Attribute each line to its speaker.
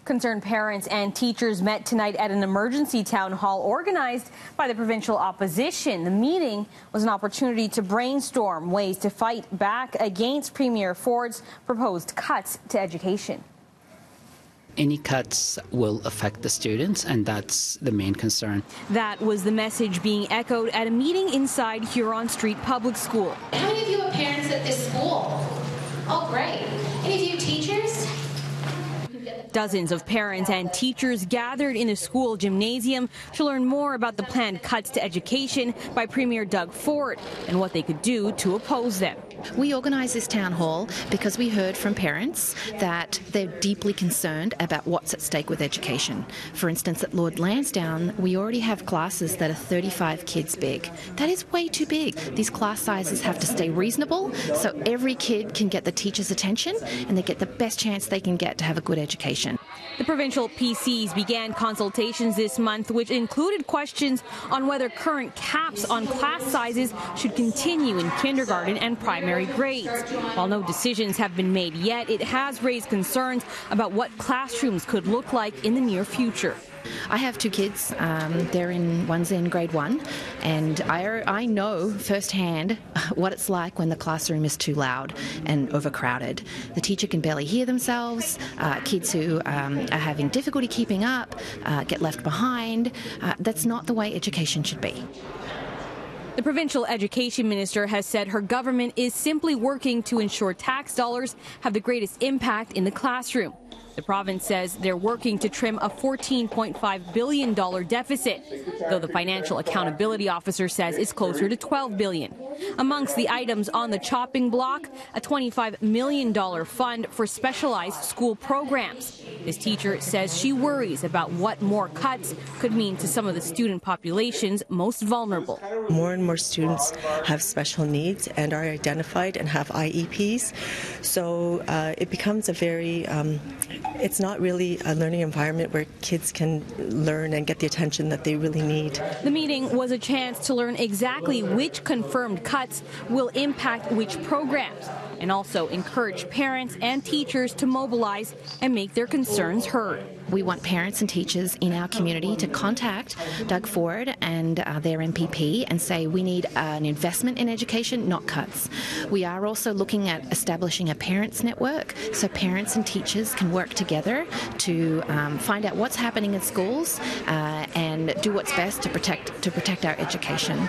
Speaker 1: Concerned parents and teachers met tonight at an emergency town hall organized by the provincial opposition. The meeting was an opportunity to brainstorm ways to fight back against Premier Ford's proposed cuts to education.
Speaker 2: Any cuts will affect the students, and that's the main concern.
Speaker 1: That was the message being echoed at a meeting inside Huron Street Public School.
Speaker 3: How many of you are parents at this school? Oh, great. Any of you teachers?
Speaker 1: Dozens of parents and teachers gathered in the school gymnasium to learn more about the planned cuts to education by Premier Doug Ford and what they could do to oppose them.
Speaker 4: We organised this town hall because we heard from parents that they're deeply concerned about what's at stake with education. For instance, at Lord Lansdowne, we already have classes that are 35 kids big. That is way too big. These class sizes have to stay reasonable so every kid can get the teacher's attention and they get the best chance they can get to have a good education.
Speaker 1: The provincial PCs began consultations this month, which included questions on whether current caps on class sizes should continue in kindergarten and primary grades. While no decisions have been made yet, it has raised concerns about what classrooms could look like in the near future.
Speaker 4: I have two kids. One's in grade 1, and I know firsthand what it's like when the classroom is too loud and overcrowded. The teacher can barely hear themselves. Kids who are having difficulty keeping up get left behind. That's not the way education should be.
Speaker 1: The provincial education minister has said her government is simply working to ensure tax dollars have the greatest impact in the classroom. The province says they're working to trim a $14.5 billion deficit, though the financial accountability officer says it's closer to $12 billion. Amongst the items on the chopping block, a $25 million fund for specialized school programs. This teacher says she worries about what more cuts could mean to some of the student populations most vulnerable.
Speaker 5: More and more students have special needs and are identified and have IEPs, so it becomes a very it's not really a learning environment where kids can learn and get the attention that they really need.
Speaker 1: The meeting was a chance to learn exactly which confirmed cuts will impact which programs, and also encourage parents and teachers to mobilize and make their concerns heard.
Speaker 4: We want parents and teachers in our community to contact Doug Ford and their MPP and say we need an investment in education, not cuts. We are also looking at establishing a parents network so parents and teachers can work together to find out what's happening in schools and do what's best to protect our education.